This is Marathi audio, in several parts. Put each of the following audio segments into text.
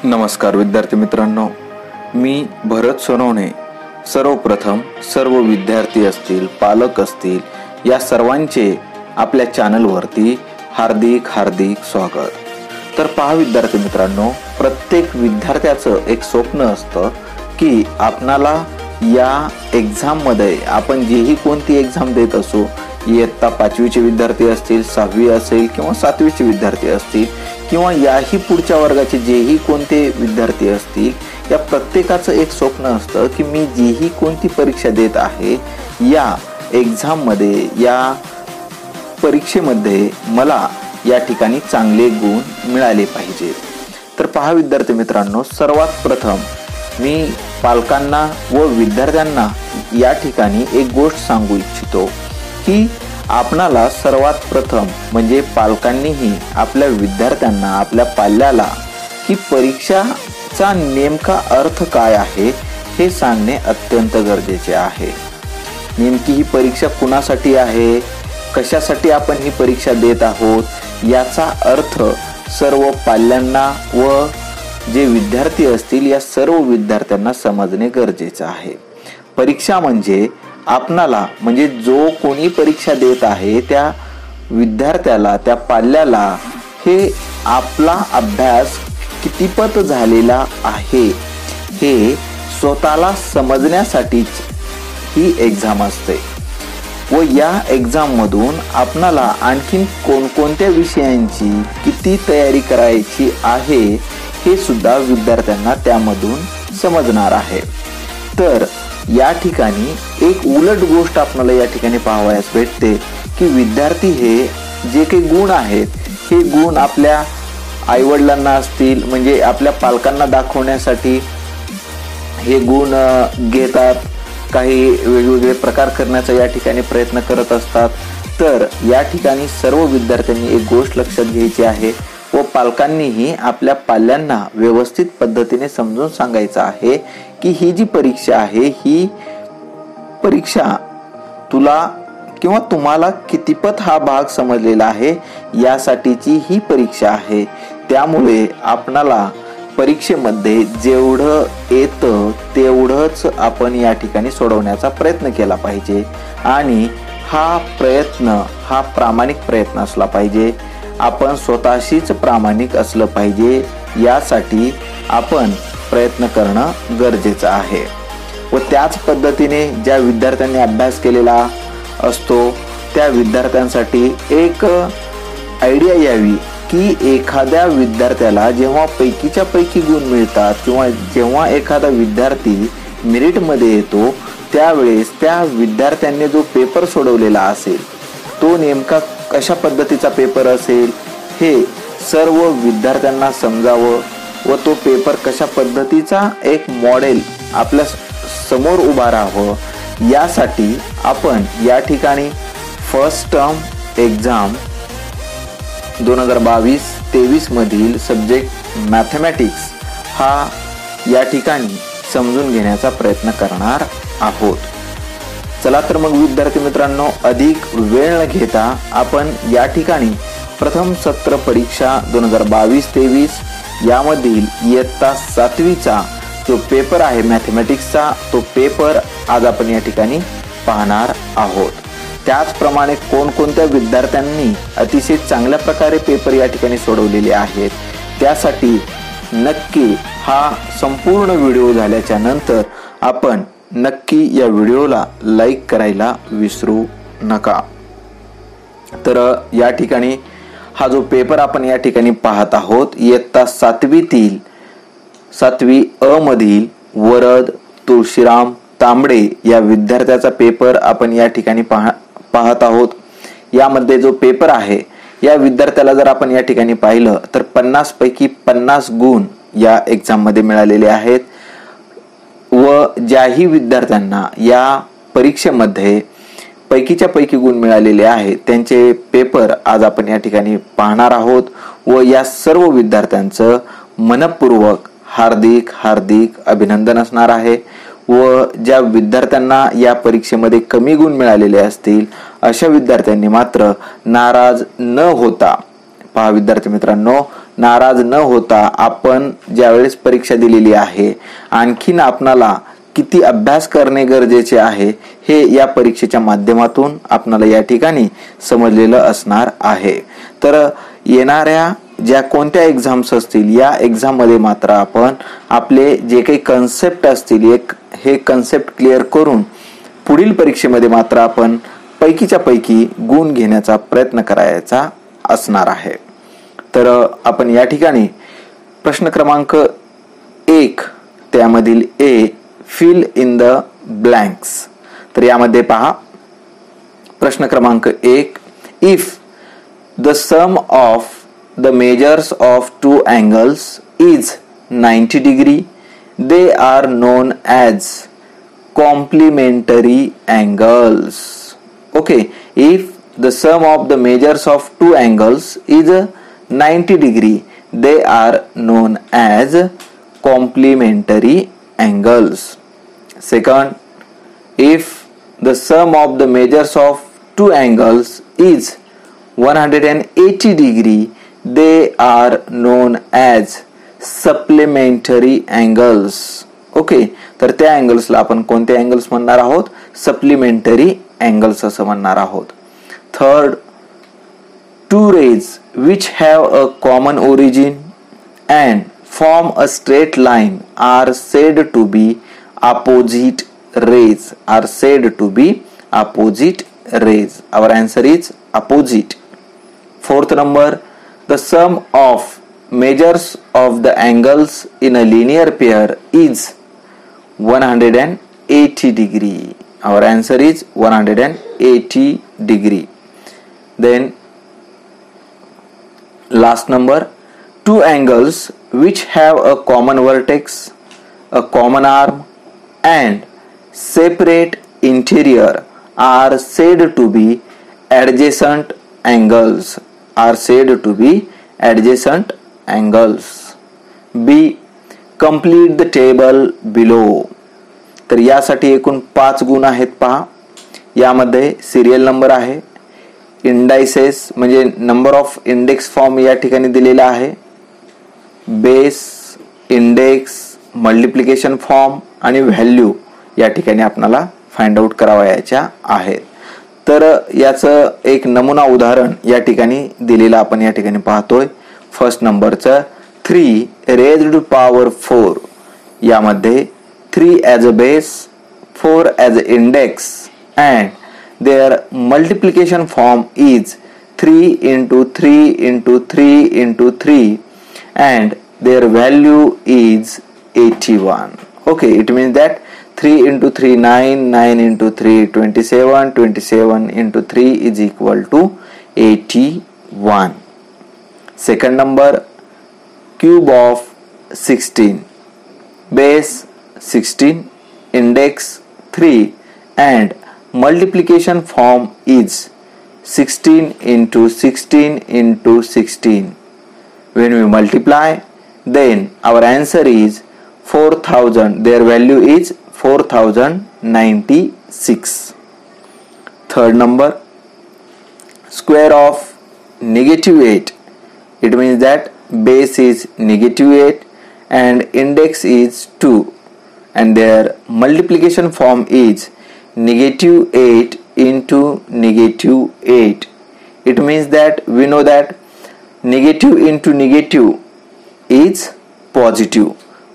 नमस्कार विद्यार्थी मित्रांनो, मी भरत सोनवणे सर्वप्रथम सर्व विद्यार्थी असतील, पालक असतील, या सर्वांचे आपल्या चॅनलवरती हार्दिक स्वागत. तर पहा विद्यार्थी मित्रांनो, प्रत्येक विद्यार्थ्याचं एक स्वप्न असतं की आपणाला या एक्झाममध्ये आपण जेही कोणती एक्झाम देत असो, इयत्ता 5वीचे विद्यार्थी असतील, 6वी असेल किंवा 7वीचे विद्यार्थी असतील किंवा याही पुढच्या वर्गाचे जेही कोणते विद्यार्थी असतील, या प्रत्येकाचं एक स्वप्न असतं की मी जेही कोणती परीक्षा देत आहे या एक्झाममध्ये, या परीक्षेमध्ये मला या ठिकाणी चांगले गुण मिळाले पाहिजे. तर पहा विद्यार्थी मित्रांनो, सर्वात प्रथम मी पालकांना व विद्यार्थ्यांना या ठिकाणी एक गोष्ट सांगू इच्छितो की आपणाला सर्वात प्रथम म्हणजे पालकांनीही आपल्या विद्यार्थ्यांना, आपल्या पाल्याला की परीक्षाचा नेमका अर्थ काय आहे हे सांगणे अत्यंत गरजेचे आहे. नेमकी ही परीक्षा कुणासाठी आहे, कशासाठी आपण ही परीक्षा देत आहोत, याचा अर्थ सर्व पाल्यांना व जे विद्यार्थी असतील या सर्व विद्यार्थ्यांना समजणे गरजेचे आहे. परीक्षा म्हणजे आपणाला, म्हणजे जो कोणी परीक्षा देत आहे त्या विद्यार्थ्याला, त्या पाल्याला हे आपला अभ्यास कितीपत झालेला आहे हे स्वतःला समजण्यासाठीच ही एक्झाम असते. व या एक्झाम मधून आपणाला आणखीन कोणकोणत्या विषयांची किती तयारी करायची आहे हे सुद्धा विद्यार्थ्यांना त्यामधून समजणार आहे. तर या ठिकाणी एक उलट गोष्ट आपल्याला या ठिकाणी पाहावयास भेटते की विद्यार्थी हे जे काही गुण आहेत हे गुण आपल्या आईवडिलांना असतील, म्हणजे आपल्या पालकांना दाखवण्यासाठी हे गुण घेतात, काही वेगवेगळे प्रकार करण्याचा या ठिकाणी प्रयत्न करत असतात. तर या ठिकाणी सर्व विद्यार्थ्यांनी एक गोष्ट लक्षात घ्यायची आहे व पालकांनीही आपल्या पाल्यांना व्यवस्थित पद्धतीने समजून सांगायचं आहे की ही जी परीक्षा आहे, ही परीक्षा तुला किंवा तुम्हाला कितीपत हा भाग समजलेला आहे यासाठीची ही परीक्षा आहे. त्यामुळे आपणाला परीक्षेमध्ये जेवढं येतं तेवढंच आपण या ठिकाणी सोडवण्याचा प्रयत्न केला पाहिजे आणि हा प्रयत्न हा प्रामाणिक प्रयत्न असला पाहिजे. आपण स्वतःशीच प्रामाणिक असलं पाहिजे, यासाठी आपण प्रयत्न करणं गरजेचं आहे. व त्याच पद्धतीने ज्या विद्यार्थ्यांनी अभ्यास केलेला असतो त्या विद्यार्थ्यांसाठी एक आयडिया यावी की एखाद्या विद्यार्थ्याला जेव्हा पैकीच्या पैकी गुण मिळतात किंवा जेव्हा एखादा विद्यार्थी मेरिटमध्ये येतो त्यावेळेस त्या विद्यार्थ्यांनी जो पेपर सोडवलेला असेल तो नेमका कशा पद्धतीचा पेपर असेल हे सर्व विद्यार्थ्यांना समजावं व तो पेपर कशा पद्धतीचा एक मॉडेल आपल्या समोर उभा राहावं, यासाठी आपण या ठिकाणी फर्स्ट टर्म एक्झाम 2022-23 मधील सब्जेक्ट मॅथमॅटिक्स हा या ठिकाणी समजून घेण्याचा प्रयत्न करणार आहोत. चला तर मग विद्यार्थी मित्रांनो, अधिक वेळ न घेता आपण या ठिकाणी प्रथम सत्र परीक्षा 2022-23 यामधील इयत्ता 7वीचा जो पेपर आहे मॅथमॅटिक्सचा, तो पेपर आज आपण या ठिकाणी पाहणार आहोत. त्याचप्रमाणे कोणकोणत्या विद्यार्थ्यांनी अतिशय चांगल्या प्रकारे पेपर या ठिकाणी सोडवलेले आहेत, त्यासाठी नक्की हा संपूर्ण व्हिडिओ झाल्याच्या नंतर आपण नक्की या व्हिडिओला लाईक करायला विसरू नका. तर या ठिकाणी हा जो पेपर आपण या ठिकाणी पाहत आहोत, इयत्ता 7वीतील 7वी अ मधील वरद तुळशीराम तांबडे या विद्यार्थ्याचा पेपर आपण या ठिकाणी पाहत आहोत. यामध्ये जो पेपर आहे या विद्यार्थ्याला जर आपण या ठिकाणी पाहिलं तर 50 पैकी 50 गुण या एक्झाम मध्ये मिळालेले आहेत. व ज्याही विद्यार्थ्यांना या परीक्षेमध्ये पैकीच्या पैकी गुण मिळालेले आहेत त्यांचे पेपर आज आपण या ठिकाणी पाहणार आहोत. व या सर्व विद्यार्थ्यांचं मनपूर्वक हार्दिक अभिनंदन असणार आहे. व ज्या विद्यार्थ्यांना या परीक्षेमध्ये कमी गुण मिळालेले असतील अशा विद्यार्थ्यांनी मात्र नाराज न होता, पहा विद्यार्थी मित्रांनो, नाराज न होता आपण ज्यावेळेस परीक्षा दिलेली आहे, आणखीन आपणाला किती अभ्यास करणे गरजेचे आहे हे या परीक्षेच्या माध्यमातून आपणाला या ठिकाणी समजलेलं असणार आहे. तर येणाऱ्या ज्या कोणत्या एक्झाम्स असतील या एक्झाम मध्ये मात्र आपण आपले जे काही कन्सेप्ट असतील हे कन्सेप्ट क्लिअर करून पुढील परीक्षेमध्ये मात्र आपण पैकीच्या पैकी गुण घेण्याचा प्रयत्न करायचा असणार आहे. तर आपण या ठिकाणी प्रश्न क्रमांक 1 त्यामधील a fill in the blanks. तर यामध्ये पहा प्रश्न क्रमांक 1, if the sum of the measures of two angles is 90 degree they are known as complementary angles. Okay, if the sum of the measures of two angles is 90 degree they are known as complementary angles. Second, if the sum of the measures of two angles is 180 degree they are known as supplementary angles. Okay, तर त्या अँगल्सला आपण कोणते अँगल्स म्हणणार आहोत? सप्लिमेंटरी अँगल्स असं म्हणणार आहोत. Third, two rays which have a common origin and form a straight line are said to be opposite rays. Are said to be opposite rays. Our answer is opposite. Fourth number, the sum of measures of the angles in a linear pair is 180 degree. Our answer is 180 degree. Then last number, two angles which have a common vertex, a common arm and separate interior are said to be adjacent angles. Are said to be adjacent angles. B, complete the table below. तर यासाठी एकूण 5 गुण आहेत पहा. यामध्ये सिरियल नंबर आहे, इंडायसेस म्हणजे नंबर ऑफ इंडेक्स फॉर्म या ठिकाणी दिलेला आहे, बेस, इंडेक्स, मल्टिप्लिकेशन फॉर्म आणि व्हॅल्यू या ठिकाणी आपल्याला फाइंड आउट करावयाच्या आहेत. तर याचं एक नमुना उदाहरण या ठिकाणी दिलेलं आपण या ठिकाणी पाहतोय. फर्स्ट नंबरचं 3 raised to power 4. यामध्ये 3 as a base, 4 as an index and their multiplication form is 3 into 3 into 3 into 3 and their value is 81. Okay, it means that 3 into 3 9, 9 into 3 27, 27 into 3 is equal to 81. Second number, cube of 16, base 16, index 3 and multiplication form is 16 into 16 into 16. When we multiply, then our answer is 4000. Their value is 4096. Third number, square of -8. It means that base is -8 and index is 2 and their multiplication form is -8 into -8. It means that we know that negative into negative is positive.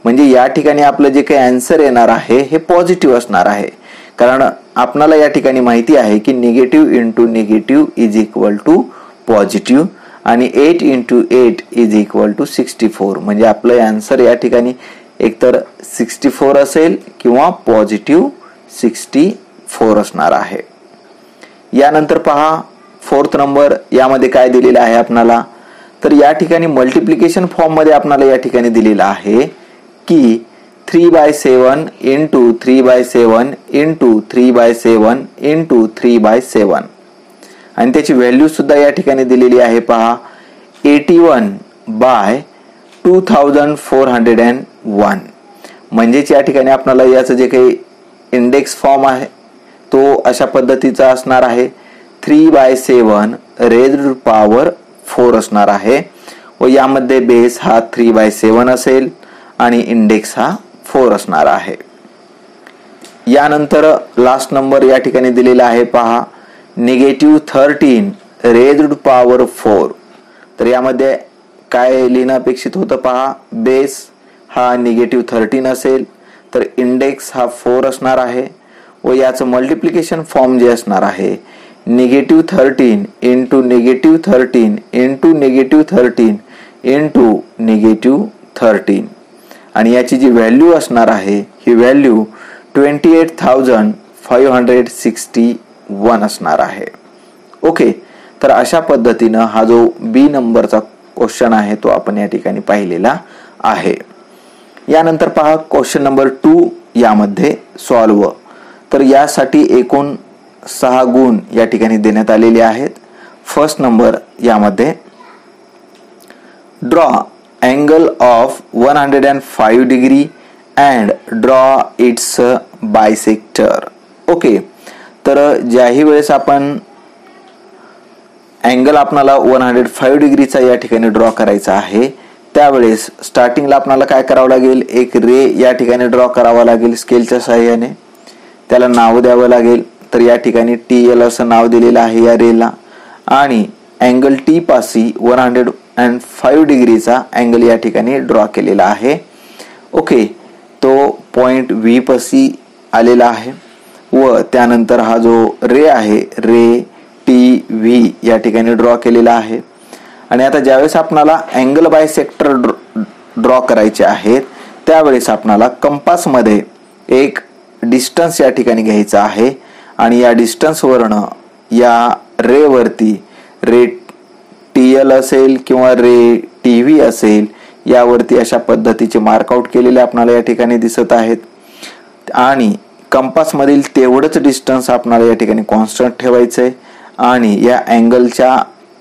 म्हणजे या ठिकाणी आपलं जे काही आन्सर येणार आहे हे पॉझिटिव्ह असणार आहे, कारण आपल्याला या ठिकाणी माहिती आहे की negative into negative is equal to positive आणि 8 into 8 इज इक्वल टू 64. म्हणजे आपलं आन्सर या ठिकाणी एकतर 64 असेल किंवा पॉझिटिव्ह 64 असणार आहे. यानंतर पहा फोर्थ नंबर, यामध्ये काय दिलेलं आहे आपल्याला? तर या ठिकाणी मल्टिप्लिकेशन फॉर्म मध्ये आपल्याला या ठिकाणी दिलेलं आहे की 3/7 into 3/7 into 3/7 into 3/7 आणि त्याची व्हॅल्यू सुद्धा या ठिकाणी दिलेली आहे पहा 81/2401. म्हणजेच या ठिकाणी आपल्याला याचं जे काही इंडेक्स फॉर्म आहे तो अशा पद्धतीचा असणार आहे 3/7 raised to power 4 असणार आहे. व यामध्ये बेस हा 3/7 असेल आणि इंडेक्स हा 4 असणार आहे. यानंतर लास्ट नंबर या ठिकाणी दिलेला आहे पहा, -13 रेज्ड पॉवर 4. तर यामध्ये काय लिहिणं अपेक्षित होतं पहा, बेस हा -13 असेल तर इंडेक्स हा 4 असणार आहे व याचं मल्टिप्लिकेशन फॉर्म जे असणार आहे -13 इंटू -13 इंटू -13 इंटू -13 आणि याची जी व्हॅल्यू असणार आहे ही व्हॅल्यू 28,561 असणार आहे. ओके, तर अशा पद्धतीनं हा जो बी नंबरचा क्वेश्चन आहे तो आपण या ठिकाणी पाहिलेला आहे. यानंतर पहा क्वेश्चन नंबर 2 यामध्ये सॉल्व. तर यासाठी एकूण 6 गुण या ठिकाणी देण्यात आलेले आहेत. फर्स्ट नंबर यामध्ये draw angle of 105 degree and draw it's bisector. Okay, तर ज्याही वेळेस आपण अँगल आपल्याला 105 डिग्रीचा या ठिकाणी ड्रॉ करायचा आहे त्यावेळेस स्टार्टिंगला आपल्याला काय करावं लागेल, एक रे या ठिकाणी ड्रॉ करावा लागेल स्केलच्या सहाय्याने. त्याला नाव द्यावं लागेल. तर या ठिकाणी TL असं नाव दिलेलं आहे या रेला आणि अँगल T पासी 105 डिग्रीचा अँगल या ठिकाणी ड्रॉ केलेला आहे. ओके, तो पॉइंट V पासी आलेला आहे व त्यानंतर हा जो रे आहे रे TV या ठिकाणी ड्रॉ केलेला आहे. आणि आता ज्यावेळेस आपणाला अँगल बायसेक्टर ड्रॉ करायचे आहेत त्यावेळेस आपणाला कंपास मध्ये एक डिस्टन्स या ठिकाणी घ्यायचा आहे आणि या डिस्टन्स वरनं या रे वरती रे TL असेल किंवा रे TV असेल यावरती अशा पद्धतीचे मार्कआउट केलेले आपल्याला या ठिकाणी दिसत आहेत आणि कंपास मधील तेवढंच डिस्टन्स आपल्याला या ठिकाणी कॉन्स्टंट ठेवायचंय आणि या अँगलच्या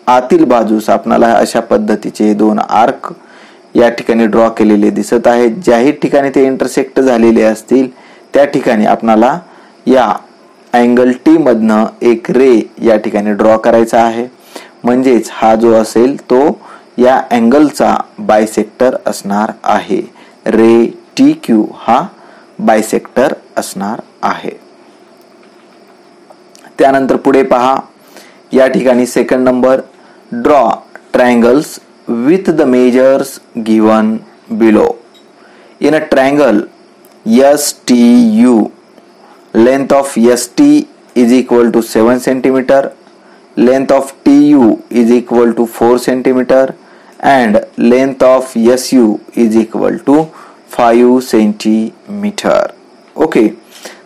आतील बाजूस आपल्याला अशा पद्धतीचे 2 आर्क या ठिकाणी ड्रॉ केलेले दिसत आहेत. ज्याही ठिकाणी ते इंटरसेक्ट झालेले असतील त्या ठिकाणी आपल्याला या अँगल T मधनं एक रे या ठिकाणी ड्रॉ करायचा आहे. म्हणजेच हा जो असेल तो या अँगलचा बायसेक्टर असणार आहे. रे TQ हा बायसेक्टर असणार आहे. त्यानंतर पुढे पहा या ठिकाणी second number draw triangles with the measures given below. In a triangle STU length of ST is equal to 7 centimeter, length of TU is equal to 4 centimeter and length of SU is equal to 5 centimeter. Okay,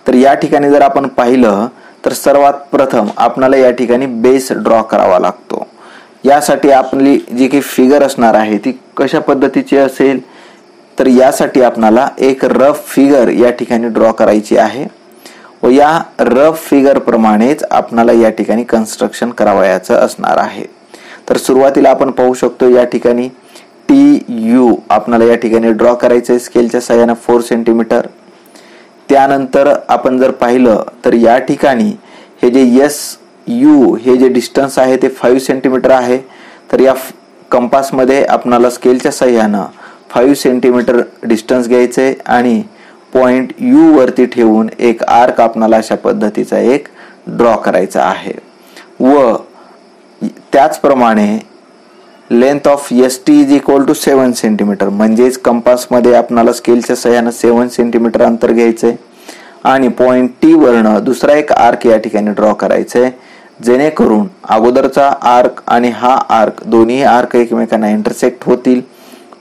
तर या ठिकाणी जर आपण पाहिलं तर सर्वात प्रथम आपल्याला या ठिकाणी बेस ड्रॉ करावा लागतो. यासाठी आपली जी काही फिगर असणार आहे ती कशा पद्धतीची असेल तर यासाठी आपल्याला एक रफ फिगर या ठिकाणी ड्रॉ करायची आहे व या रफ फिगर प्रमाणेच आपल्याला या ठिकाणी कन्स्ट्रक्शन करावयाचं असणार आहे. तर सुरुवातीला आपण पाहू शकतो या ठिकाणी TU आपल्याला या ठिकाणी ड्रॉ करायचं स्केलच्या सहाय्याने 4 सेंटीमीटर. त्यानंतर आपण जर पाहिलं तर या ठिकाणी हे जे SU हे जे डिस्टन्स आहे ते 5 सेंटीमीटर आहे. तर या कंपास मध्ये आपल्याला स्केलच्या सहाय्याने 5 सेंटीमीटर डिस्टन्स घ्यायचे आणि पॉइंट U वरती ठेवून एक आर्क आपल्याला अशा पद्धतीचा एक ड्रॉ करायचा आहे व त्याचप्रमाणे length of ST is equal to 7 centimetre. म्हणजेच कंपास मध्ये आपल्याला स्केलच्या सहाय्याने 7 सेंटीमीटर अंतर घ्यायचंय आणि पॉइंट T वरनं दुसरा एक आर्क या ठिकाणी ड्रॉ करायचंय जेणेकरून अगोदरचा आर्क आणि हा आर्क दोन्ही आर्क एकमेकांना इंटरसेक्ट होतील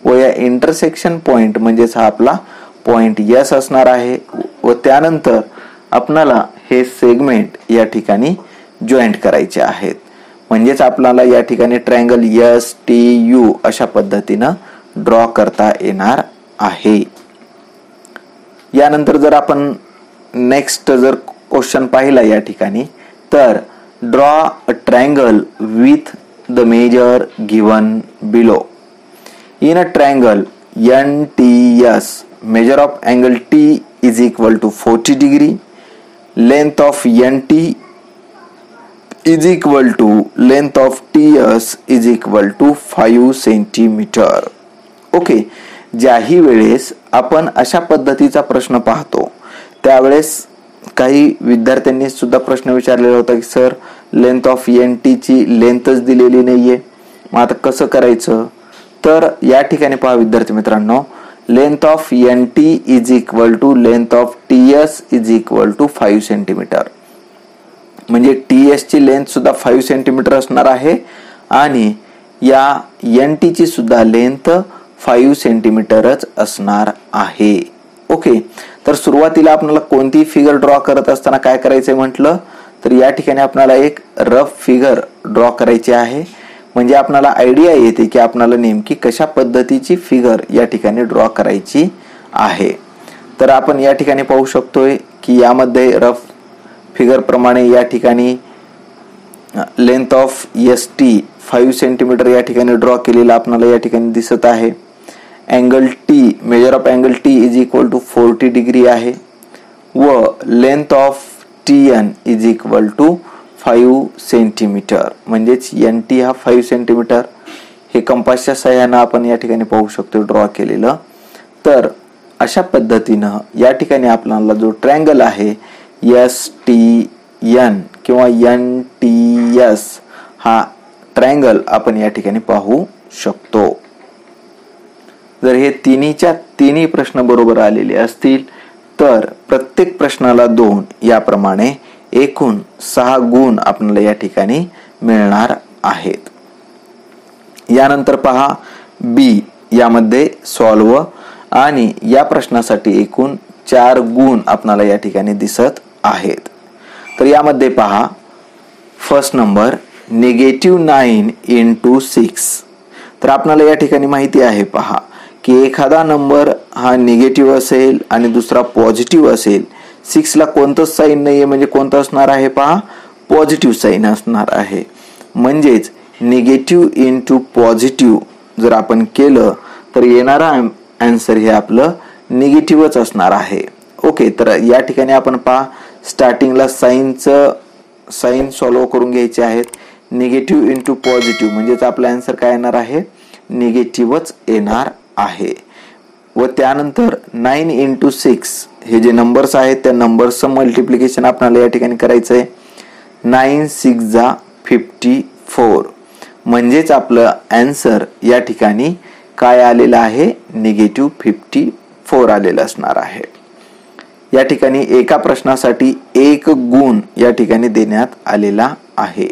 व या इंटरसेक्शन पॉइंट म्हणजेच हा आपला पॉइंट S असणार आहे व त्यानंतर आपल्याला हे सेगमेंट या ठिकाणी जॉईंट करायचे आहेत. म्हणजेच आपल्याला या ठिकाणी ट्रायंगल STU अशा पद्धतीनं ड्रॉ करता येणार आहे. यानंतर जर आपण नेक्स्ट जर क्वेश्चन पाहिला या ठिकाणी तर draw a triangle with the measure given below. In a triangle NTS measure of angle T is equal to 40 degree, length of NT is equal to length of TS is equal to 5 centimetre. Okay, ज्याही वेळेस आपण अशा पद्धतीचा प्रश्न पाहतो त्यावेळेस काही विद्यार्थ्यांनी सुद्धा प्रश्न विचारलेला होता की sir length of N T ची लेंथच दिलेली नाहीये, मग आता कसं करायचं. तर या ठिकाणी पहा विद्यार्थी मित्रांनो, length of N T is equal to length of T S is equal to 5 centimetre. म्हणजे टी एस ची लेंथ सुद्धा 5 सेंटीमीटर असणार आहे आणि या एन टी ची सुद्धा लेंथ 5 सेंटीमीटरच असणार आहे. ओके, तर सुरुवातीला आपल्याला कोणती फिगर ड्रॉ करत असताना काय करायचंय म्हटलं तर या ठिकाणी आपल्याला एक रफ फिगर ड्रॉ करायची आहे. म्हणजे आपल्याला आयडिया येते की आपल्याला नेमकी कशा पद्धतीची फिगर या ठिकाणी ड्रॉ करायची आहे. तर आपण या ठिकाणी पाहू शकतोय की यामध्ये रफ फिगर प्रमाणे या ठिकाणी length of S T 5 centimetre या ठिकाणी ड्रॉ केलेला आपल्याला या ठिकाणी दिसत आहे. Angle T, measure of angle T is equal to 40 degree आहे व length of T N is equal to 5 centimetre. म्हणजेच एन टी हा 5 सेंटीमीटर हे कंपासच्या सहाय्याने आपण या ठिकाणी पाहू शकतो ड्रॉ केलेलं. तर अशा पद्धतीनं या ठिकाणी आपल्याला जो ट्रायंगल आहे एस टी एन किंवा एन टी एस हा ट्रायंगल आपण या ठिकाणी पाहू शकतो. जर हे तिन्हीच्या तिन्ही प्रश्न बरोबर आलेले असतील तर प्रत्येक प्रश्नाला 2 याप्रमाणे एकूण 6 गुण आपल्याला या ठिकाणी मिळणार आहेत. यानंतर पहा बी, यामध्ये सॉल्व आणि या प्रश्नासाठी एकूण 4 गुण आपल्याला या ठिकाणी दिसत आहेत. तर यामध्ये पहा फर्स्ट नंबर -9 into 6. तर आपल्याला या ठिकाणी माहिती आहे पहा की एखादा नंबर हा निगेटिव्ह असेल आणि दुसरा पॉझिटिव्ह असेल. 6 ला कोणतंच साईन नाहीये म्हणजे कोणतं असणार आहे पहा, पॉझिटिव्ह साईन असणार आहे. म्हणजेच निगेटिव्ह इंटू पॉझिटिव्ह जर आपण केलं तर येणारा आन्सर हे आपलं निगेटिव्हच असणार आहे. ओके, तर या ठिकाणी आपण पहा स्टार्टिंगला साईन सॉल्व्ह करून घ्यायचे आहेत. निगेटिव्ह इंटू पॉझिटिव्ह म्हणजेच आपला आन्सर काय येणार आहे, निगेटिव्हच येणार आहे. व त्यानंतर 9 into 6 हे जे नंबर्स आहेत त्या नंबर्सचं मल्टिप्लिकेशन आपल्याला या ठिकाणी करायचं आहे. 9 6 54 म्हणजेच आपलं आन्सर या ठिकाणी काय आलेलं आहे, निगेटिव्ह 54 आलेलं असणार आहे. या ठिकाणी एका प्रश्नासाठी 1 गुण या ठिकाणी देण्यात आलेला आहे.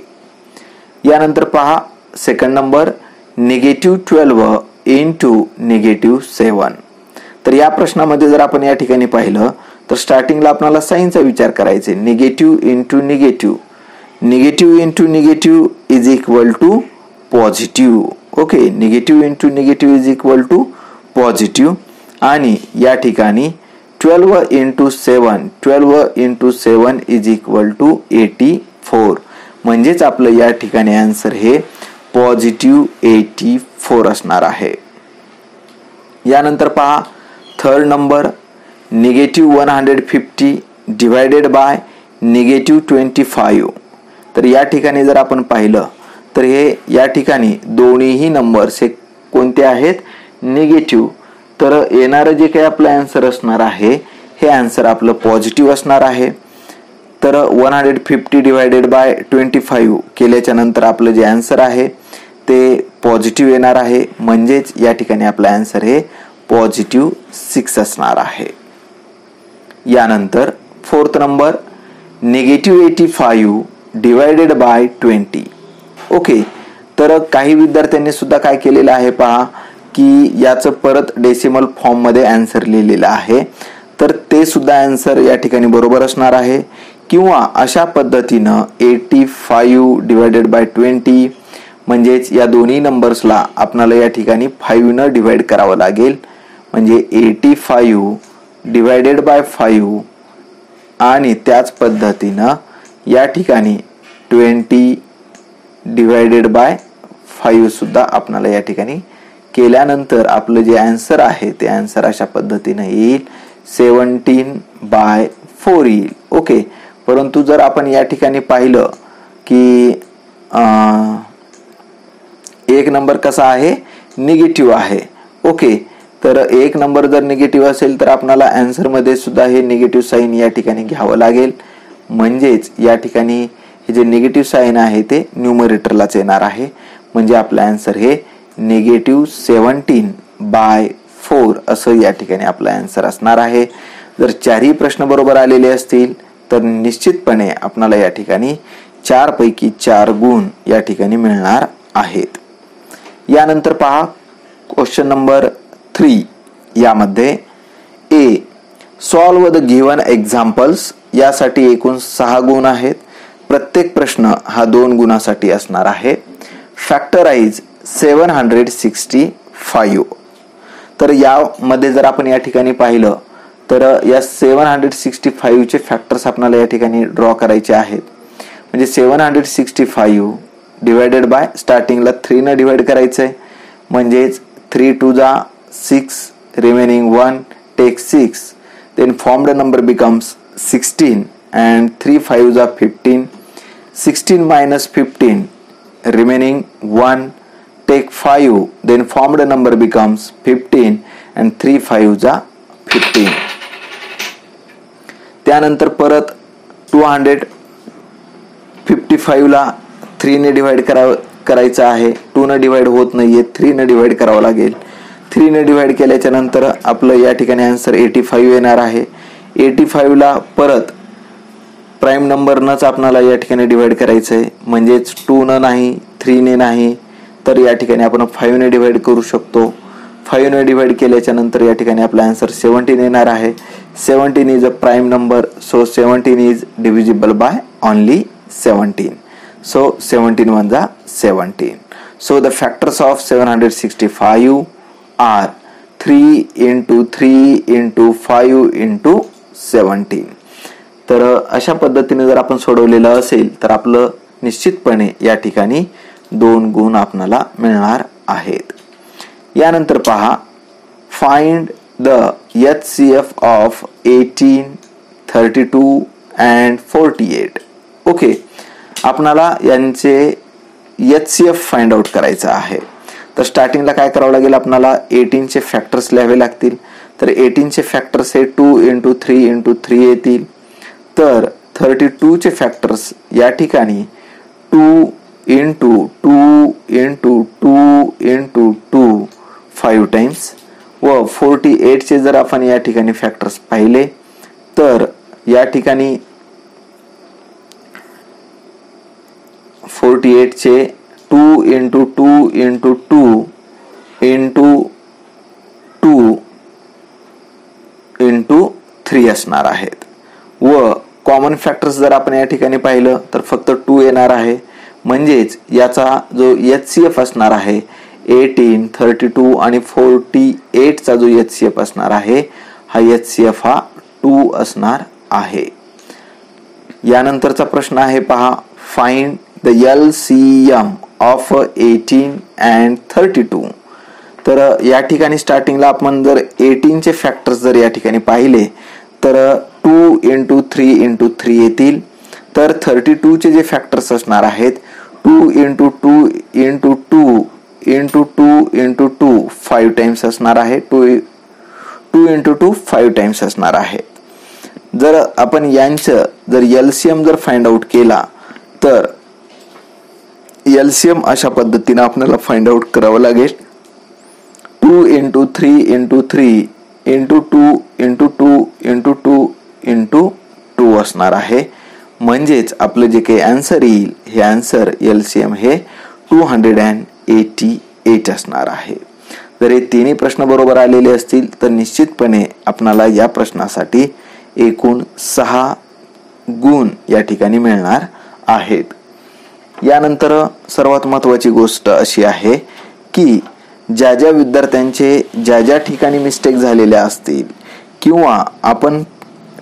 यानंतर पहा सेकंड नंबर -12 into -7. तर या प्रश्नामध्ये जर आपण या ठिकाणी पाहिलं तर स्टार्टिंगला आपल्याला साईनचा विचार करायचा आहे. Negative into negative is equal to positive. Okay, negative into negative is equal to positive. आणि या ठिकाणी 12 into 7 इज इक्वल टू 84. म्हणजेच आपलं या ठिकाणी आन्सर हे पॉझिटिव्ह 84 असणार आहे. यानंतर पहा थर्ड नंबर -150 डिवायडेड बाय -25. तर या ठिकाणी जर आपण पाहिलं तर हे या ठिकाणी दोन्हीही नंबर्स हे कोणते आहेत, निगेटिव्ह. तर येणारं जे काही आपलं आन्सर असणार आहे हे आन्सर आपलं पॉझिटिव्ह असणार आहे. तर 150 डिवायडेड बाय 25 केल्याच्या नंतर आपलं जे आन्सर आहे ते पॉझिटिव्ह येणार आहे. म्हणजेच या ठिकाणी आपलं आन्सर हे पॉझिटिव्ह 6 असणार आहे. यानंतर fourth number -85 divided by 20. Okay, तर काही विद्यार्थ्यांनी सुद्धा काय केलेलं आहे पहा की याचं परत डेसिमल फॉर्म मध्ये आन्सर लिहिलेलं आहे. तर ते सुद्धा आन्सर या ठिकाणी बरोबर असणार आहे. किंवा अशा पद्धतीनं 85 डिवायडेड बाय 20 म्हणजेच या दोन्ही नंबर्सला आपल्याला या ठिकाणी 5 न डिवाइड करावं लागेल. म्हणजे 85 डिवायडेड बाय 5 आणि त्याच पद्धतीनं या ठिकाणी 20 डिवायडेड बाय 5 सुद्धा आपल्याला या ठिकाणी केल्यानंतर आपलं जे आन्सर आहे ते आन्सर अशा पद्धतीनं येईल 17/4 येईल. ओके, परंतु जर आपण या ठिकाणी पाहिलं की 1 नंबर कसा आहे, निगेटिव्ह आहे. ओके, तर 1 नंबर जर निगेटिव्ह असेल तर आपल्याला आन्सर मध्ये सुद्धा हे निगेटिव्ह साईन या ठिकाणी घ्यावं लागेल. म्हणजेच या ठिकाणी हे जे निगेटिव्ह साईन आहे ते न्यूमरेटरलाच येणार आहे. म्हणजे आपलं आन्सर हे -17/4 असं या ठिकाणी आपला आन्सर असणार आहे. जर चारही प्रश्न बरोबर आलेले असतील तर निश्चितपणे आपल्याला या ठिकाणी 4 पैकी 4 गुण या ठिकाणी मिळणार आहेत. यानंतर पहा क्वेश्चन नंबर 3. यामध्ये A solve the given examples यासाठी एकूण 6 गुण आहेत. प्रत्येक प्रश्न हा 2 गुणासाठी असणार आहे. फॅक्टराइज 765. तर यामध्ये जर आपण या ठिकाणी पाहिलं तर या 765 चे फॅक्टर्स आपल्याला या ठिकाणी ड्रॉ करायचे आहेत. म्हणजे 765 डिवायडेड बाय स्टार्टिंगला 3 ने डिवाइड करायचंय. म्हणजेच 3 2 जा 6, remaining 1 take 6, then formed number becomes 16 and 3 5 are 15. 16 minus 15, remaining 1, take 5, then formed number becomes 15 and 3 5 are 15. त्यानंतर परत 255 ला 3 ने डिवाइड करायचं आहे. 2 ने डिवाइड होत नाहीये, 3 ने डिवाइड करावं लागेल. 3 ने डिवाइड केल्याच्या नंतर आपलं या ठिकाणी आन्सर 85 येणार आहे. 85 ला परत प्राईम नंबरनंच आपल्याला या ठिकाणी डिवाइड करायचंय. म्हणजेच 2 ने नाही, 3 ने नाही, तर या ठिकाणी आपण 5 ने डिवाइड करू शकतो. 5 ने डिवाइड केल्याच्या नंतर या ठिकाणी आपला आन्सर 17 येणार आहे. 17 is a prime number, so 17 is divisible by only 17. So 17 1 जा 17. So the factors of 765 are 3 into 3 into 5 into 17. तर अशा पद्धतीने जर आपण सोडवलेलं असेल तर आपलं निश्चितपणे या ठिकाणी 2 गुण आपल्याला मिळणार आहेत. यानंतर पहा find the HCF of 18, 32 and 48. Okay, आपणाला यांचे HCF फाइंड आउट करायचं आहे. तर स्टार्टिंगला काय करावं लागेल, आपल्याला 18 चे फॅक्टर्स लिहावे लागतील. तर 18 चे फॅक्टर्स हे 2 into 3 into 3 येतील. तर 32 चे फॅक्टर्स या ठिकाणी 2 into 2 into 2 into 2 5 टाइम्स व 48 चे जर आपण या ठिकाणी फॅक्टर्स पाहिले तर या ठिकाणी 48 चे 2 into 2 into 2 into 2 into 3 असणार आहेत. व कॉमन फॅक्टर्स जर आपण या ठिकाणी पाहिलं तर फक्त 2 येणार आहे. म्हणजेच याचा जो HCF असणार आहे 18, 32 आणि 48 चा जो HCF असणार आहे हा HCF हा 2 असणार आहे. यानंतरचा प्रश्न आहे पहा, find the LCM of 18 and 32. तर या ठिकाणी स्टार्टिंगला आपण जर 18 चे फॅक्टर्स जर या ठिकाणी पाहिले तर 2 into 3 into 3 येतील. तर 32 चे जे फॅक्टर्स असणार आहेत 2 into 2 into 2 into 2 into 2 5 times असणार आहे. 2 into 2 5 टाइम्स असणार आहे. जर आपण यांचं जर LCM जर फाइंड आउट केला तर LCM अशा पद्धतीने आपल्याला फाइंड आउट करावं लागेल. 2 into 3 into 3 into 2 into 2 into 2 into 2 असणार आहे. म्हणजेच आपलं जे काही आन्सर येईल हे आन्सर LCM हे 288 असणार आहे. जर हे तिन्ही प्रश्न बरोबर आलेले असतील तर निश्चितपणे आपल्याला या प्रश्नासाठी एकूण 6 गुण या ठिकाणी मिळणार आहेत. यानंतर सर्वात महत्त्वाची गोष्ट अशी आहे की ज्या ज्या विद्यार्थ्यांचे ज्या ज्या ठिकाणी मिस्टेक झालेल्या असतील किंवा आपण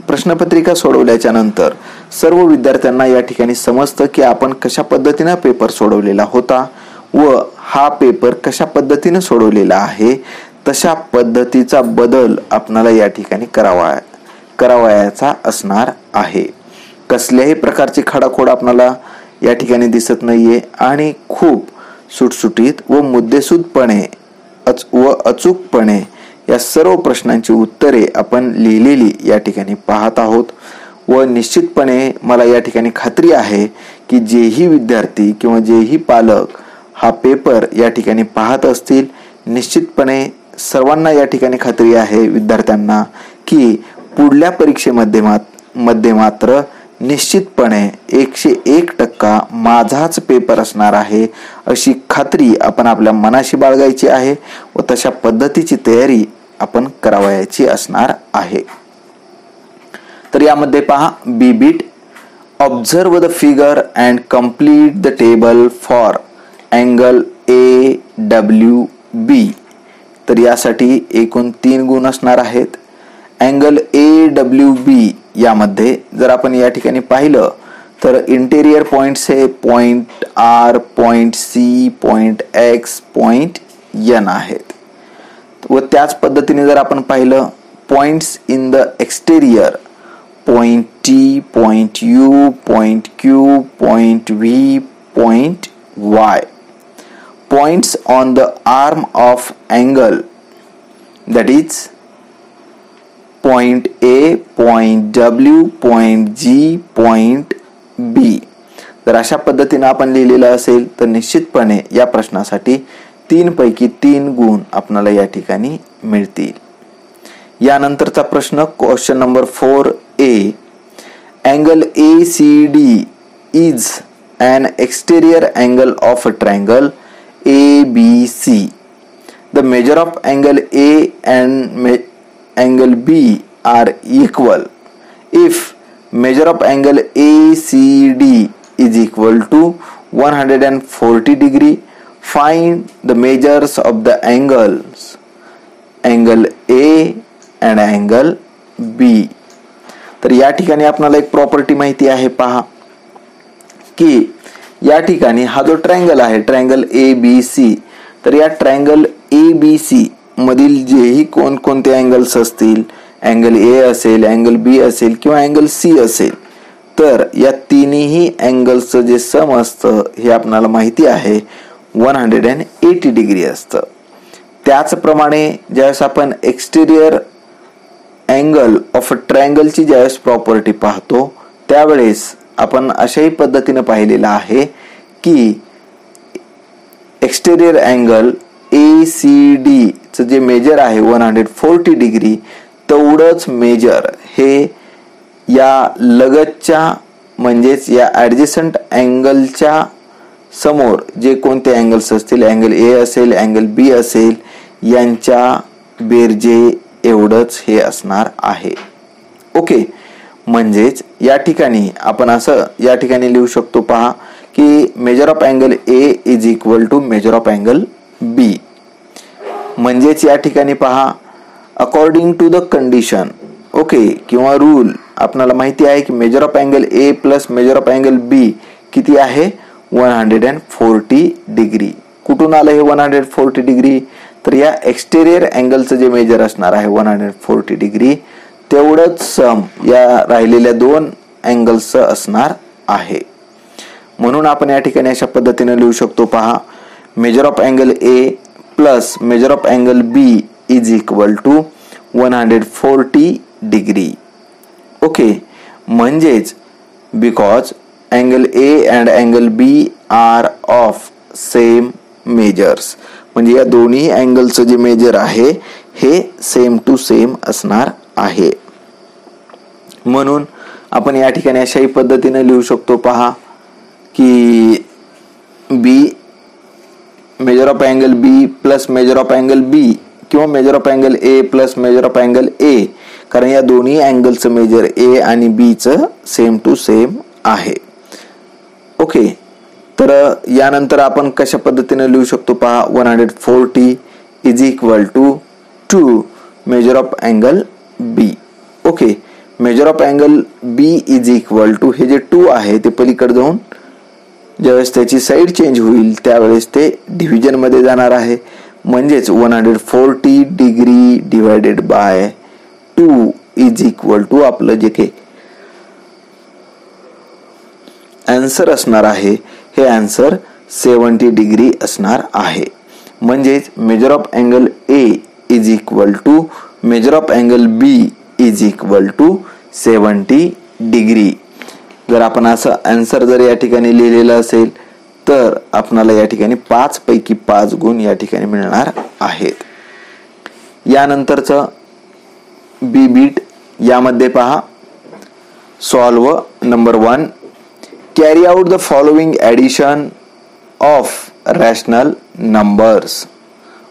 प्रश्नपत्रिका सोडवल्याच्या नंतर सर्व विद्यार्थ्यांना या ठिकाणी समजतं की आपण कशा पद्धतीने पेपर सोडवलेला होता व हा पेपर कशा पद्धतीने सोडवलेला आहे, तशा पद्धतीचा बदल आपल्याला या ठिकाणी करावयाचा असणार आहे. कसल्याही प्रकारची खाडाखोड आपल्याला या ठिकाणी दिसत नाहीये आणि खूप सुटसुटीत व मुद्देसूदपणे व अचूकपणे या सर्व प्रश्नांची उत्तरे आपण लिहिलेली या ठिकाणी पाहत आहोत. व निश्चितपणे मला या ठिकाणी खात्री आहे की जेही विद्यार्थी किंवा जेही पालक हा पेपर या ठिकाणी पाहत असतील, निश्चितपणे सर्वांना या ठिकाणी खात्री आहे विद्यार्थ्यांना की पुढल्या परीक्षेमध्ये मात्र निश्चितपणे 101% माझाच पेपर असणार आहे अशी खात्री आपण आपल्या मनाशी बाळगायची आहे व तशा पद्धतीची तयारी आपण करावयाची असणार आहे. तर यामध्ये पहा, B beat, observe the figure and complete the table for angle AWB. तर यासाठी एकूण 3 गुण असणार आहेत. अँगल AWB यामध्ये जर आपण या ठिकाणी पाहिलं तर इंटेरियर पॉइंट्स हे point R, point C, point X, point N आहेत. व त्याच पद्धतीने जर आपण पाहिलं points in the exterior, point T, point U, point Q, point V, point Y. Points on the arm of angle, that is point A, point W, point G, point B. जर अशा पद्धतीने आपण लिहिलेलं असेल तर निश्चितपणे या प्रश्नासाठी 3 पैकी 3 गुण आपल्याला या ठिकाणी मिळतील. यानंतरचा प्रश्न question number 4A. Angle ACD is an exterior angle of a triangle ABC. The measure of angle A and angle B are equal. If measure of angle ACD is equal to 140 degree, find the measures of the angles angle A and angle B. तर या ठिकाणी आपल्याला एक प्रॉपर्टी माहिती आहे पहा की या ठिकाणी हा जो ट्रायंगल आहे ट्रायंगल ABC, तर या ट्रायंगल ABC मधील जेही कोणकोणते अँगल्स असतील, अँगल A असेल, अँगल B असेल किंवा अँगल C असेल, तर या तिन्ही अँगल्सचं जे सम असतं हे आपल्याला माहिती आहे 180 डिग्री असतं. त्याचप्रमाणे ज्यावेळेस आपण एक्सटेरियर अँगल ऑफ अ ट्रायंगलची ज्यावेळेस प्रॉपर्टी पाहतो त्यावेळेस आपण अशाही पद्धतीने पाहिलेलं आहे की एक्सटेरियर अँगल ACD चं जे मेजर आहे 140 डिग्री, तेवढंच मेजर हे या लगतच्या म्हणजेच या ॲडजसंट अँगलच्या समोर जे कोणते अँगल्स असतील, अँगल A असेल, अँगल B असेल, यांच्या बेरजे एवढंच हे असणार आहे. ओके, म्हणजेच या ठिकाणी आपण असं या ठिकाणी लिहू शकतो पहा की measure of angle A is equal to measure of angle B. म्हणजेच या ठिकाणी पहा according to the condition, okay, किंवा रूल आपल्याला माहिती आहे की measure of angle A plus measure of angle B किती आहे 140 डिग्री. कुठून आलं हे 140 डिग्री? तर या एक्सटेरियर अँगलचं जे मेजर असणार आहे 140 डिग्री, तेवढंच सम या राहिलेल्या 2 अँगल्सचं असणार आहे. म्हणून आपण या ठिकाणी अशा पद्धतीने लिहू शकतो पहा measure of angle A plus measure of angle B is equal to 140 degree. Okay, म्हणजेच because angle A and angle B are of same measures, म्हणजे या दोन्ही अँगलचं जे मेजर आहे हे सेम टू सेम असणार आहे. म्हणून आपण या ठिकाणी अशाही पद्धतीने लिहू शकतो पहा की B measure of angle B plus measure of angle B किंवा measure of angle A plus measure of angle A, कारण या दोन्ही अँगलचं मेजर A आणि B चं सेम टू सेम आहे. ओके, तर यानंतर आपण कशा पद्धतीने लिहू शकतो पहा 140 is equal to 2 measure of angle B. Okay, measure of angle B is equal to हे जे 2 आहे ते पलीकडे जाऊन ज्यावेळेस त्याची साईड चेंज होईल त्यावेळेस ते डिव्हिजन मध्ये जाणार आहे. म्हणजेच 140 degree divided by 2 is equal to आपलं जे काही आन्सर असणार आहे हे आन्सर 70 डिग्री असणार आहे. म्हणजेच measure of angle A is equal to measure of angle B is equal to 70 degree. जर आपण असं आन्सर जर या ठिकाणी लिहिलेलं असेल तर आपल्याला या ठिकाणी 5 पैकी 5 गुण या ठिकाणी मिळणार आहेत. यानंतरचं बी बीट यामध्ये पहा, solve number 1, carry out the following addition of rational numbers.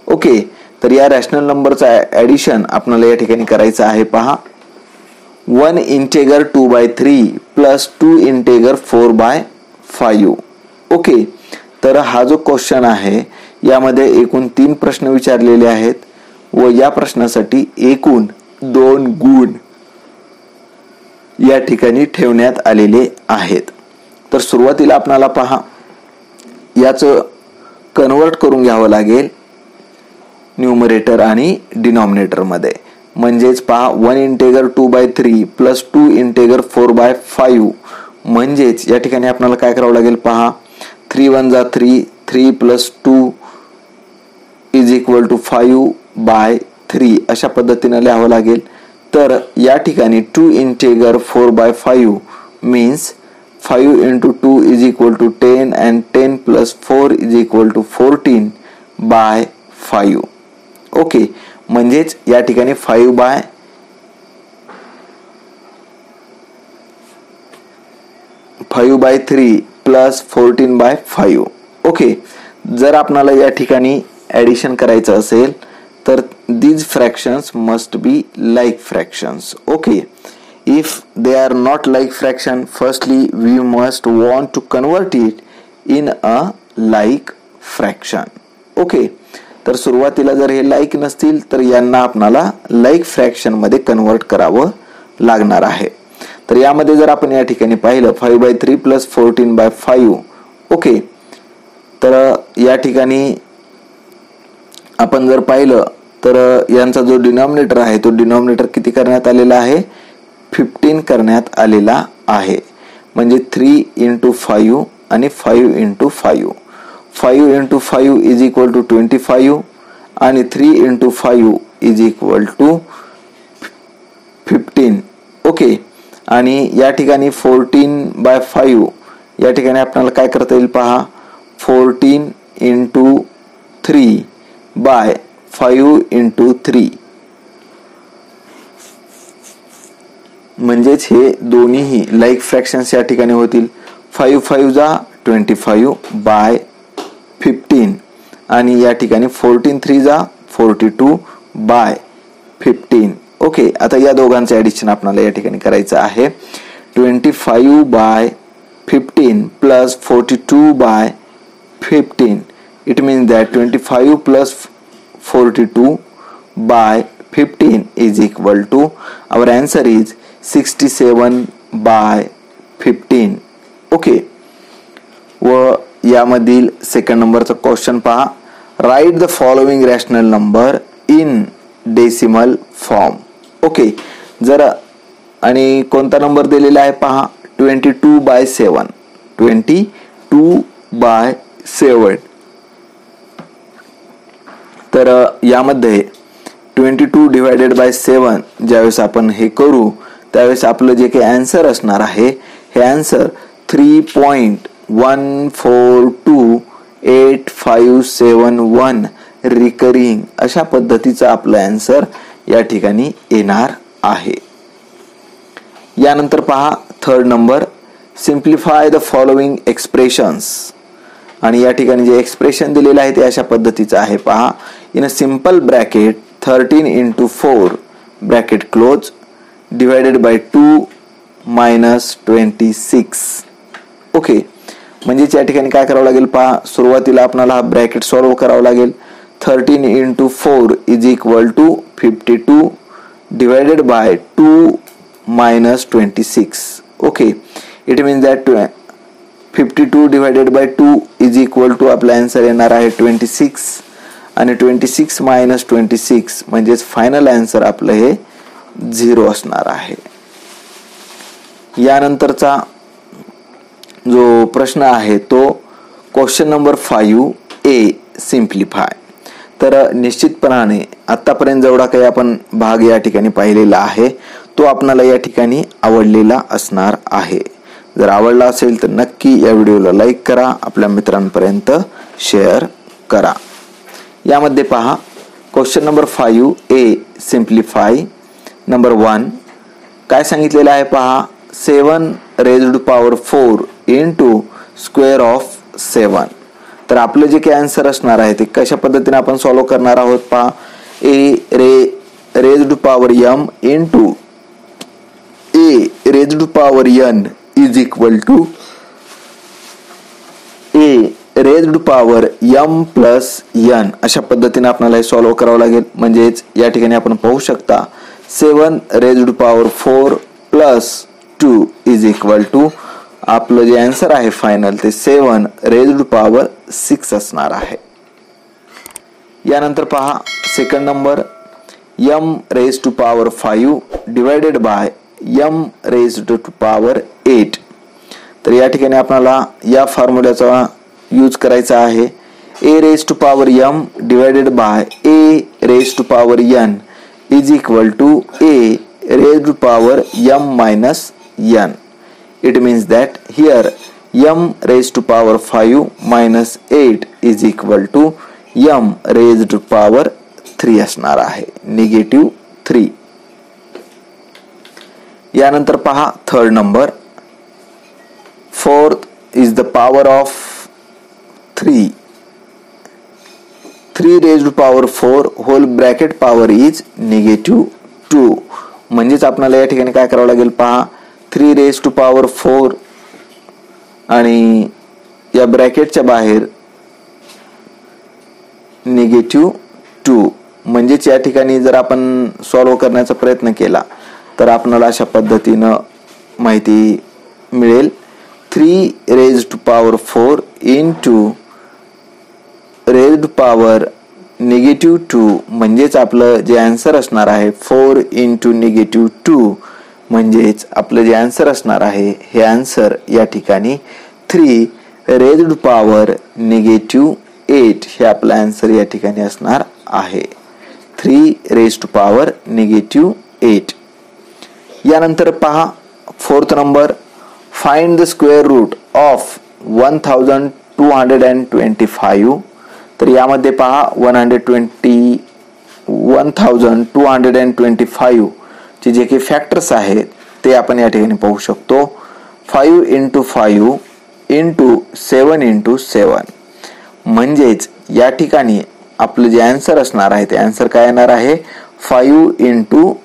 Okay, तर या रॅशनल नंबरचा ॲडिशन आपल्याला या ठिकाणी करायचं आहे. पहा, 1 इंटेगर 2/3 प्लस 2 इंटेगर 4/5. ओके, तर हा जो क्वेश्चन आहे यामध्ये एकूण 3 प्रश्न विचारलेले आहेत व या प्रश्नासाठी एकूण 2 गुण या ठिकाणी ठेवण्यात आलेले आहेत. तर सुरुवातीला आपल्याला पहा याचं कन्वर्ट करून घ्यावं लागेल न्यूमरेटर आणि डिनॉमिनेटर मध्ये. म्हणजेच पहा 1 इंटेगर 2/3 प्लस 2 इंटेगर 4/5. म्हणजेच या ठिकाणी आपल्याला काय करावं लागेल, पहा 3 1 जा 3, 3 प्लस 2 इज इक्वल टू 5/3 अशा पद्धतीने लिहावं लागेल. तर या ठिकाणी 2 इंटेगर 4/5 means 5 into 2 is equal to 10 and 10 plus 4 is equal to 14/5. Okay, म्हणजेच या ठिकाणी 5/3 प्लस 14/5. ओके, जर आपल्याला या ठिकाणी ॲडिशन करायचं असेल तर these fractions must be like fractions. Okay, if they are not like fraction, firstly we must want to convert it in a like fraction. Okay, तर सुरुवातीला जर हे लाईक नसतील तर यांना आपल्याला लाईक फ्रॅक्शन मध्ये कन्वर्ट करावं लागणार आहे. तर यामध्ये जर आपण या ठिकाणी पाहिलं 5/3 प्लस 14/5. ओके, तर या ठिकाणी आपण जर पाहिलं तर यांचा जो डिनॉमिनेटर आहे तो डिनॉमिनेटर किती करण्यात आलेला आहे, 15 करण्यात आलेला आहे. म्हणजे 3 into 5 आणि 5 into 5. 5 into 5 is equal to 25 आणि 3 into 5 is equal to 15. Okay, आणि या ठिकाणी 14/5 या ठिकाणी आपल्याला काय करता येईल, पहा 14 into 3/5 into 3. म्हणजेच हे दोन्हीही लाईक फ्रॅक्शन्स या ठिकाणी होतील. 5 5 जा 25/15 आणि या ठिकाणी 14 3 जा 42/15. ओके, आता या दोघांचं ॲडिशन आपल्याला या ठिकाणी करायचं आहे. 25/15 plus 42/15. It means that 25 plus 42/15 is equal to, our answer is 67/15. Okay, व यामधील सेकंड नंबरचा क्वेश्चन पहा, write the following rational number in decimal form. Okay, जर आणि कोणता नंबर दिलेला आहे पहा 22/7. 22/7. तर यामध्ये 22 डिवायडेड बाय 7 ज्यावेळेस आपण हे करू त्यावेळेस आपलं जे काही आन्सर असणार आहे हे आन्सर 3.142857 रिकरिंग अशा पद्धतीचा आपलं आन्सर या ठिकाणी येणार आहे. यानंतर पहा third number, simplify the following expressions. आणि या ठिकाणी जे एक्सप्रेशन दिलेलं आहे ते अशा पद्धतीचं आहे. पहा, in a simple bracket 13 into 4 bracket close divided by 2 minus 26. Okay, म्हणजेच या ठिकाणी काय करावं लागेल, पहा सुरुवातीला आपल्याला हा ब्रॅकेट सॉल्व्ह करावा लागेल. 13 into 4 is equal to 52 divided by 2 minus 26. Okay, it means that 52 divided by 2 is equal to आपला आन्सर येणार आहे 26 आणि 26 minus 26 म्हणजेच फायनल आन्सर आपलं हे 0 असणार आहे. यानंतरचा जो प्रश्न आहे तो क्वेश्चन नंबर 5A सिम्प्लिफाय. तर निश्चितपणाने आतापर्यंत जेवढा काही आपण भाग या ठिकाणी पाहिलेला आहे तो आपल्याला या ठिकाणी आवडलेला असणार आहे. जर आवडला असेल तर नक्की या व्हिडिओला लाईक करा, आपल्या मित्रांपर्यंत शेअर करा. यामध्ये पहा question number 5A simplify number 1 काय सांगितलेलं आहे पहा. 7 raised to power 4 into square of 7. तर आपलं जे काही आन्सर असणार आहे ते कशा पद्धतीने आपण सॉल्व्ह करणार आहोत पहा. a raised to power m into a raised to power n is equal to a raised to power m plus n. अशा पद्धतीने आपल्याला हे सॉल्व्ह करावं लागेल. म्हणजेच या ठिकाणी आपण पाहू शकता 7 raised to power 4 plus 2 is equal to आपलं जे आन्सर आहे फायनल ते 7 raised to power 6 असणार आहे. यानंतर पहा second number m raised to power 5 divided by m raised to power 8. तर या ठिकाणी आपल्याला या फॉर्म्युल्याचा यूज करायचा आहे. a raised to power m divided by a raised to power n is equal to a raised to power m minus n. It means that here m raised to power 5 minus 8 is equal to m raised to power 3 असणार आहे, -3. यानंतर पहा third number 4th is the power of 3 raised to power 4 whole bracket power is -2. म्हणजेच आपल्याला या ठिकाणी काय करावं लागेल पहा. 3 raised to power 4 आणि या ब्रॅकेटच्या बाहेर -2. म्हणजेच या ठिकाणी जर आपण सॉल्व्ह करण्याचा प्रयत्न केला तर आपल्याला अशा पद्धतीनं माहिती मिळेल. 3 raised to power 4 into raised to power -2 म्हणजेच आपलं जे आन्सर असणार आहे 4 into -2 म्हणजेच आपलं जे आन्सर असणार आहे हे आन्सर या ठिकाणी 3 raised to power -8 हे आपलं आन्सर या ठिकाणी असणार आहे. 3 raised to power -8. यानंतर पहा fourth number find the square root of 1225. तर यामध्ये पहा 1225 चे जे काही फॅक्टर्स आहेत ते आपण या ठिकाणी पाहू शकतो. 5 into 5 into 7 into 7. म्हणजेच या ठिकाणी आपलं जे आन्सर असणार आहे ते आन्सर काय येणार आहे 5 into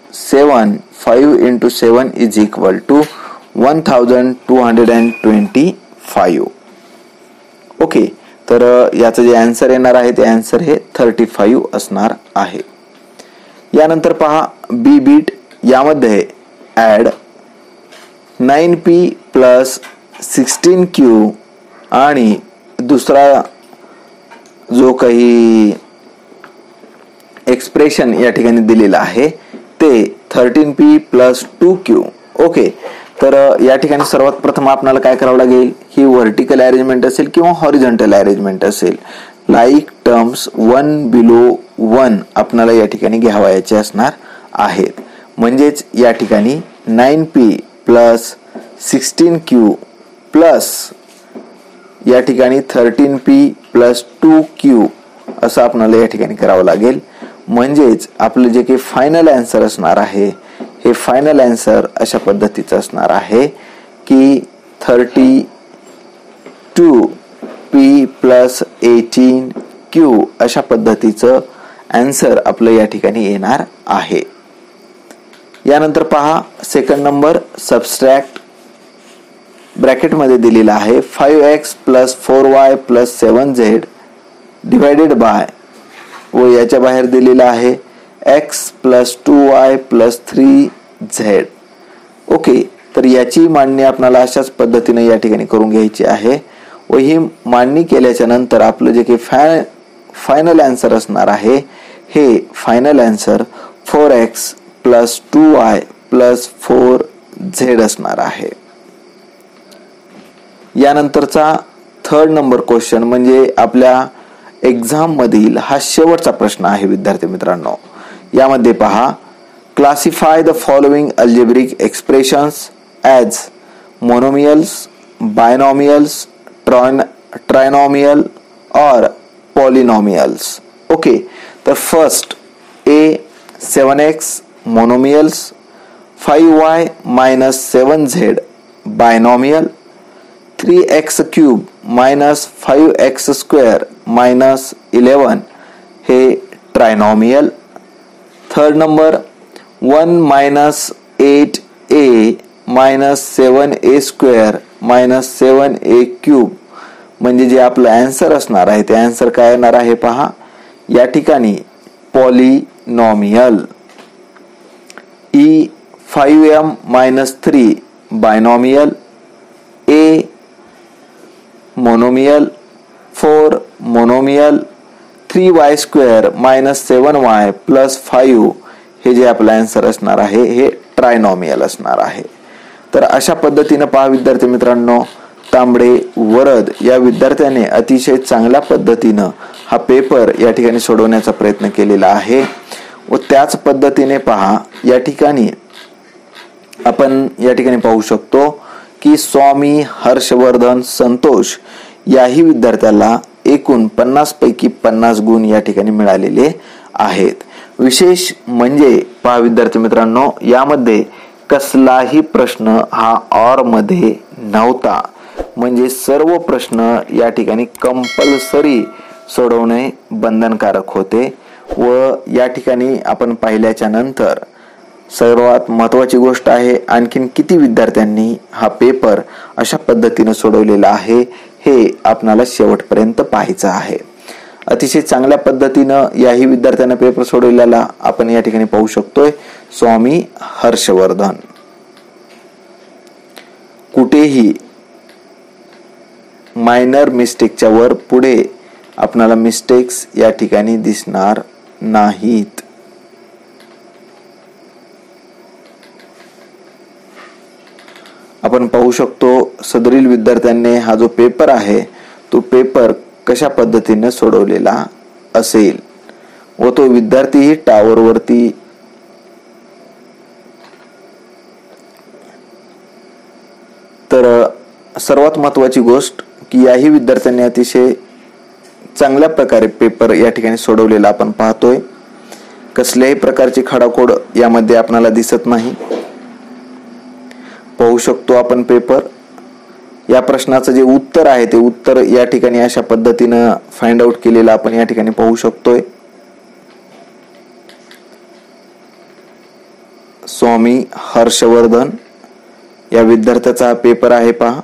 7 is equal to 1225. Okay, तर याचं जे आन्सर येणार आहे ते आन्सर हे 35 असणार आहे. यानंतर पहा बी बीट. यामध्ये ॲड 9p plus 16q आणि दुसरा जो काही एक्सप्रेशन या ठिकाणी दिलेला आहे ते 13p plus 2q. ओके, तर या ठिकाणी सर्वात प्रथम आपल्याला काय करावं लागेल. ही व्हर्टिकल अरेंजमेंट असेल किंवा हॉरिझॉन्टल अरेंजमेंट असेल, लाईक टर्म्स 1 below 1 आपल्याला या ठिकाणी घ्यावायचे असणार आहेत. म्हणजेच या ठिकाणी 9p plus 16q प्लस या ठिकाणी 13p plus 2q असं आपल्याला या ठिकाणी करावं लागेल. म्हणजेच आपलं जे काही फायनल आन्सर असणार आहे हे फायनल आन्सर अशा पद्धतीचं असणार आहे की 32p plus 18q अशा पद्धतीचं आन्सर आपलं या ठिकाणी येणार आहे. यानंतर पहा सेकंड नंबर सबस्ट्रॅक्ट. ब्रॅकेट मध्ये दिलेला आहे 5x plus 4y plus 7z divided by व याच्या बाहेर दिलेला आहे x plus 2y plus 3z. Okay, तर याची मांडणी आपल्याला अशाच पद्धतीने या ठिकाणी करून घ्यायची आहे व ही मांडणी केल्याच्या नंतर आपलं जे काही फायनल आन्सर असणार आहे हे final answer 4x plus 2y plus 4z असणार आहे. यानंतरचा 3rd नंबर क्वेश्चन म्हणजे आपल्या एक्झाम मधील हा शेवटचा प्रश्न आहे विद्यार्थी मित्रांनो. यामध्ये पहा, classify the following algebraic expressions as monomials, binomials, trinomial और पॉलिनॉमियल्स. ओके, तर first A 7x monomials, 5y minus 7z binomial, 3x cube minus 5x square minus 11 हे trinomial. 3rd number 1 minus 8a minus 7a square minus 7a cube म्हणजे जे आपलं आन्सर असणार आहे ते आन्सर काय येणार आहे पहा या ठिकाणी polynomial. E 5m minus 3 binomial, a monomial, 4 monomial, 3y square minus 7y plus 5 हे जे आपलं आन्सर असणार आहे हे ट्रायनॉमियल असणार आहे. तर अशा पद्धतीने पहा विद्यार्थी मित्रांनो, तांबडे वरद या विद्यार्थ्याने अतिशय चांगल्या पद्धतीनं हा पेपर या ठिकाणी सोडवण्याचा प्रयत्न केलेला आहे. व त्याच पद्धतीने पहा या ठिकाणी आपण या ठिकाणी पाहू शकतो की स्वामी हर्षवर्धन संतोष याही विद्यार्थ्याला एकूण 50 पैकी 50 गुण या ठिकाणी मिळालेले आहेत. विशेष म्हणजे पहा विद्यार्थी मित्रांनो, यामध्ये कसलाही प्रश्न हा ऑर मध्ये नव्हता. म्हणजे सर्व प्रश्न या ठिकाणी कंपल्सरी सोडवणे बंधनकारक होते. व या ठिकाणी आपण पाहिल्याच्या नंतर सर्वात महत्त्वाची गोष्ट आहे, आणखीन किती विद्यार्थ्यांनी हा पेपर अशा पद्धतीने सोडवलेला आहे हे आपणाला शेवटपर्यंत पाहायचं आहे. अतिशय चांगल्या पद्धतीनं याही विद्यार्थ्यांना पेपर सोडवलेला आपण या ठिकाणी पाहू शकतोय स्वामी हर्षवर्धन. कुठेही मायनर मिस्टेकच्या वर पुढे आपणाला मिस्टेक्स या ठिकाणी दिसणार नाहीत. आपण पाहू शकतो सदरील विद्यार्थ्यांनी हा जो पेपर आहे तो पेपर कशा पद्धतीने सोडवलेला असेल व तो विद्यार्थी टावर वरती तर सर्वात महत्त्वाची गोष्ट की याही विद्यार्थ्यांनी अतिशय चांगल्या प्रकारे पेपर या ठिकाणी सोडवलेला आपण पाहतोय. कसल्याही प्रकारची खाडाखोड यामध्ये आपल्याला दिसत नाही. पाहू शकतो आपण पेपर. या प्रश्नाचं जे उत्तर आहे ते उत्तर या ठिकाणी अशा पद्धतीनं फाइंड आउट केलेलं आपण या ठिकाणी पाहू शकतोय. स्वामी हर्षवर्धन या विद्यार्थ्याचा पेपर आहे पहा.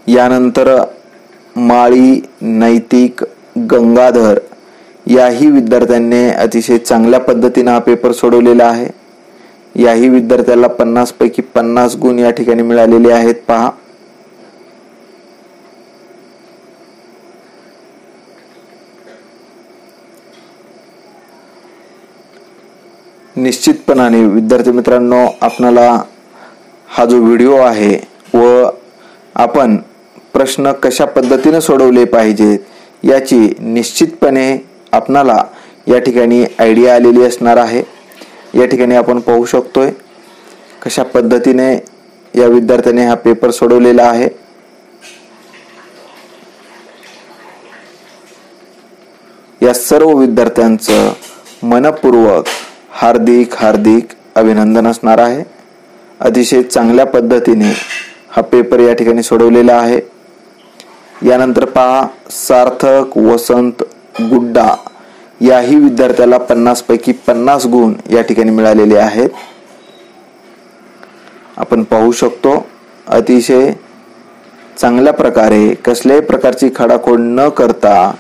यानंतर माळी नैतिक गंगाधर याही विद्यार्थ्यांनी अतिशय चांगल्या पद्धतीने हा पेपर सोडवलेला आहे. याही विद्यार्थ्याला 50 पैकी 50 गुण या ठिकाणी मिळालेले आहेत पहा. निश्चितपणाने विद्यार्थी मित्रांनो, आपणाला हा जो व्हिडिओ आहे व आपण प्रश्न कशा पद्धतीने सोडवले पाहिजेत याची निश्चितपणे आपणाला या ठिकाणी आयडिया आलेली असणार आहे. या ठिकाणी आपण पाहू शकतोय कशा पद्धतीने या विद्यार्थ्याने हा पेपर सोडवलेला आहे. या सर्व विद्यार्थ्यांचं मनपूर्वक हार्दिक अभिनंदन असणार आहे. अतिशय चांगल्या पद्धतीने हा पेपर या ठिकाणी सोडवलेला आहे. यानंतर पहा सार्थक वसंत गुड्डा याही विद्यार्थ्याला 50 पैकी 50 गुण या ठिकाणी मिळालेले आहेत. आपण पाहू शकतो अतिशय चांगल्या प्रकारे कसल्याही प्रकारची खाडाखोड न करता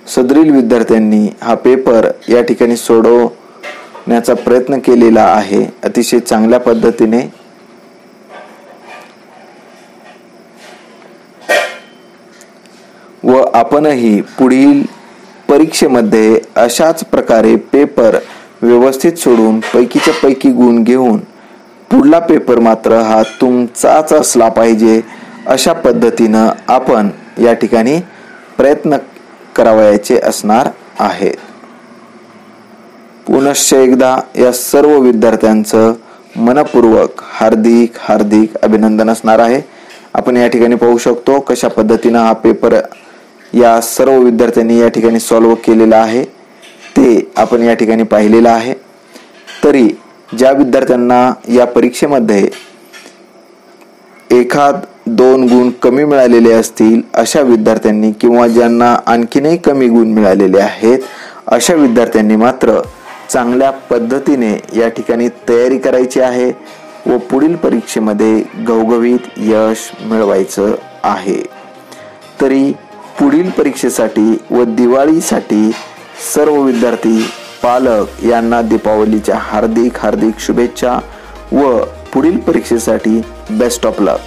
सदरील विद्यार्थ्यांनी हा पेपर या ठिकाणी सोडवण्याचा प्रयत्न केलेला आहे अतिशय चांगल्या पद्धतीने. व आपणही पुढील परीक्षेमध्ये अशाच प्रकारे पेपर व्यवस्थित सोडून पैकीच्या पैकी गुण घेऊन पुढला पेपर मात्र हा तुमचाच असला पाहिजे अशा पद्धतीनं आपण या ठिकाणी प्रयत्न करावयाचे असणार आहेत. पुनश्च एकदा या सर्व विद्यार्थ्यांचं मनपूर्वक हार्दिक अभिनंदन असणार आहे. आपण या ठिकाणी पाहू शकतो कशा पद्धतीनं हा पेपर या सर्व विद्यार्थ्यांनी या ठिकाणी सॉल्व्ह केलेला आहे ते आपण या ठिकाणी पाहिलेलं आहे. तरी ज्या विद्यार्थ्यांना या परीक्षेमध्ये 1-2 गुण कमी मिळालेले असतील अशा विद्यार्थ्यांनी किंवा ज्यांना आणखीनही कमी गुण मिळालेले आहेत अशा विद्यार्थ्यांनी मात्र चांगल्या पद्धतीने या ठिकाणी तयारी करायची आहे व पुढील परीक्षेमध्ये घवघवीत यश मिळवायचं आहे. तरी पुढील परीक्षेसाठी व दिवाळीसाठी सर्व विद्यार्थी पालक यांना दीपावलीच्या हार्दिक शुभेच्छा व पुढील परीक्षेसाठी बेस्ट ऑफ लक.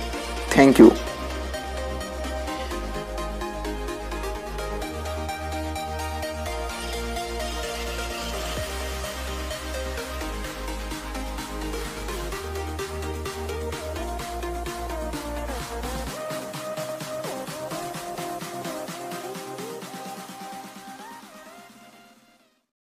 थँक्यू.